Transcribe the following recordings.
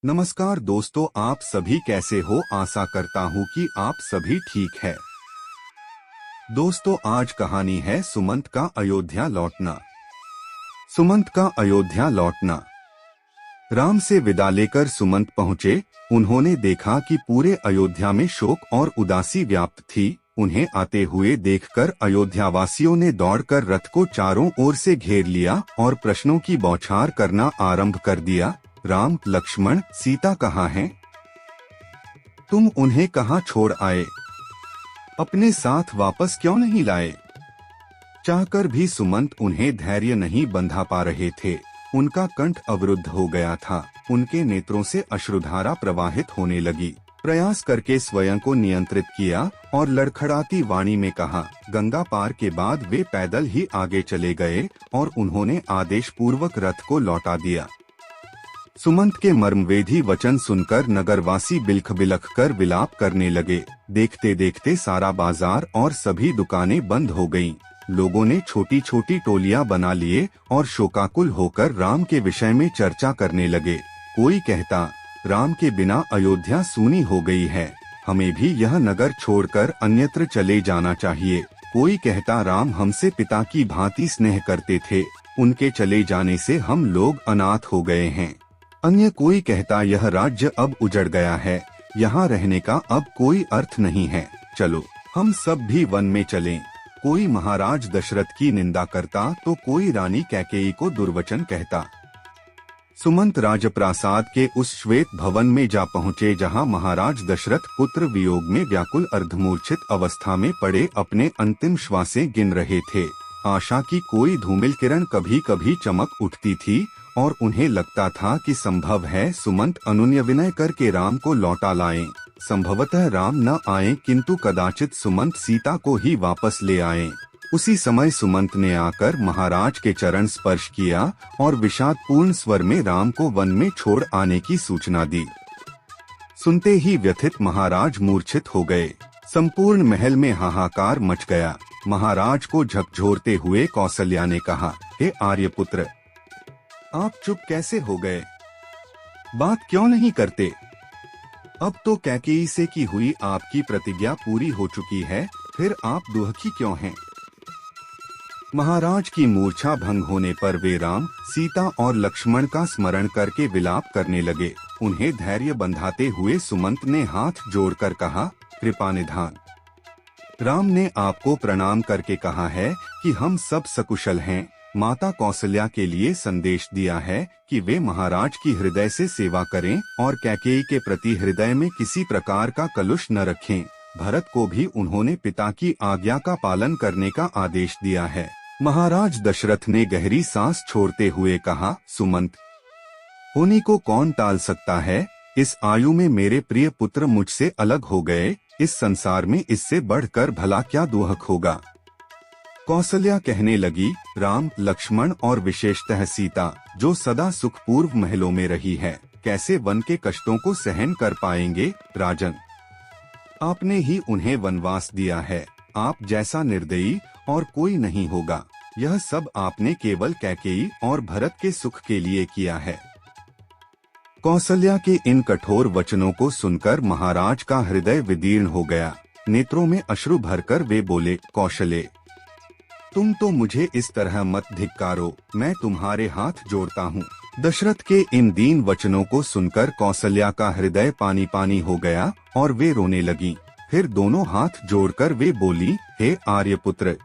नमस्कार दोस्तों, आप सभी कैसे हो। आशा करता हूँ कि आप सभी ठीक है। दोस्तों, आज कहानी है सुमंत का अयोध्या लौटना। सुमंत का अयोध्या लौटना। राम से विदा लेकर सुमंत पहुँचे। उन्होंने देखा कि पूरे अयोध्या में शोक और उदासी व्याप्त थी। उन्हें आते हुए देखकर अयोध्यावासियों ने दौड़कर रथ को चारों ओर से घेर लिया और प्रश्नों की बौछार करना आरंभ कर दिया। राम, लक्ष्मण, सीता कहाँ हैं? तुम उन्हें कहाँ छोड़ आए? अपने साथ वापस क्यों नहीं लाए? चाहकर भी सुमंत उन्हें धैर्य नहीं बंधा पा रहे थे। उनका कंठ अवरुद्ध हो गया था। उनके नेत्रों से अश्रुधारा प्रवाहित होने लगी। प्रयास करके स्वयं को नियंत्रित किया और लड़खड़ाती वाणी में कहा। गंगा पार के बाद वे पैदल ही आगे चले गए और उन्होंने आदेश पूर्वक रथ को लौटा दिया। सुमंत के मर्मवेधी वचन सुनकर नगरवासी बिलख बिलख कर विलाप करने लगे। देखते देखते सारा बाजार और सभी दुकानें बंद हो गईं। लोगों ने छोटी छोटी टोलियां बना लिए और शोकाकुल होकर राम के विषय में चर्चा करने लगे। कोई कहता, राम के बिना अयोध्या सूनी हो गई है, हमें भी यह नगर छोड़कर अन्यत्र चले जाना चाहिए। कोई कहता, राम हमसे पिता की भांति स्नेह करते थे, उनके चले जाने से हम लोग अनाथ हो गए हैं। अन्य कोई कहता, यह राज्य अब उजड़ गया है, यहाँ रहने का अब कोई अर्थ नहीं है, चलो हम सब भी वन में चलें। कोई महाराज दशरथ की निंदा करता तो कोई रानी कैकेयी को दुर्वचन कहता। सुमंत राजप्रासाद के उस श्वेत भवन में जा पहुँचे जहाँ महाराज दशरथ पुत्र वियोग में व्याकुल अर्धमूर्छित अवस्था में पड़े अपने अंतिम श्वासें गिन रहे थे। आशा की कोई धूमिल किरण कभी कभी चमक उठती थी और उन्हें लगता था कि संभव है सुमंत अनुनय विनय करके राम को लौटा लाएं। संभवतः राम न आए, किंतु कदाचित सुमंत सीता को ही वापस ले आए। उसी समय सुमंत ने आकर महाराज के चरण स्पर्श किया और विषादपूर्ण स्वर में राम को वन में छोड़ आने की सूचना दी। सुनते ही व्यथित महाराज मूर्छित हो गए। संपूर्ण महल में हाहाकार मच गया। महाराज को झकझोरते हुए कौसल्या ने कहा, हे आर्यपुत्र, आप चुप कैसे हो गए? बात क्यों नहीं करते? अब तो कैकेयी से की हुई आपकी प्रतिज्ञा पूरी हो चुकी है, फिर आप दुखी क्यों हैं? महाराज की मूर्छा भंग होने पर वे राम, सीता और लक्ष्मण का स्मरण करके विलाप करने लगे। उन्हें धैर्य बंधाते हुए सुमंत ने हाथ जोड़कर कहा, कृपा निधान। राम ने आपको प्रणाम करके कहा है कि हम सब सकुशल हैं। माता कौशल्या के लिए संदेश दिया है कि वे महाराज की हृदय से सेवा करें और कैकेयी के प्रति हृदय में किसी प्रकार का कलुष न रखें। भरत को भी उन्होंने पिता की आज्ञा का पालन करने का आदेश दिया है। महाराज दशरथ ने गहरी सांस छोड़ते हुए कहा, सुमंत, होनी को कौन टाल सकता है? इस आयु में मेरे प्रिय पुत्र मुझसे अलग हो गए। इस संसार में इससे बढ़कर भला क्या दुख होगा? कौशल्या कहने लगी, राम, लक्ष्मण और विशेषतः सीता, जो सदा सुखपूर्व महलों में रही है, कैसे वन के कष्टों को सहन कर पाएंगे? राजन, आपने ही उन्हें वनवास दिया है। आप जैसा निर्दयी और कोई नहीं होगा। यह सब आपने केवल कैकेयी और भरत के सुख के लिए किया है। कौशल्या के इन कठोर वचनों को सुनकर महाराज का हृदय विदीर्ण हो गया। नेत्रों में अश्रु भरकर वे बोले, कौशले, तुम तो मुझे इस तरह मत धिक्कारो, मैं तुम्हारे हाथ जोड़ता हूँ। दशरथ के इन दीन वचनों को सुनकर कौशल्या का हृदय पानी पानी हो गया और वे रोने लगी। फिर दोनों हाथ जोड़कर वे बोली, हे आर्यपुत्र,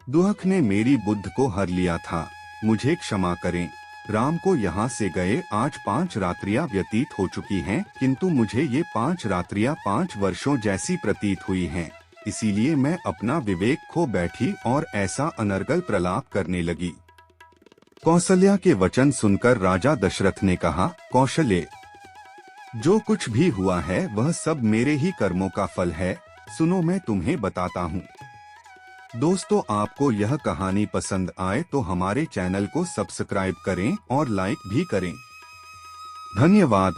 दुख ने मेरी बुद्ध को हर लिया था, मुझे क्षमा करें। राम को यहाँ से गए आज 5 रात्रियां व्यतीत हो चुकी हैं, किंतु मुझे ये 5 रात्रियां 5 वर्षों जैसी प्रतीत हुई हैं। इसीलिए मैं अपना विवेक खो बैठी और ऐसा अनर्गल प्रलाप करने लगी। कौशल्या के वचन सुनकर राजा दशरथ ने कहा, कौशल्य, जो कुछ भी हुआ है वह सब मेरे ही कर्मों का फल है। सुनो, मैं तुम्हें बताता हूँ। दोस्तों, आपको यह कहानी पसंद आए तो हमारे चैनल को सब्सक्राइब करें और लाइक भी करें। धन्यवाद।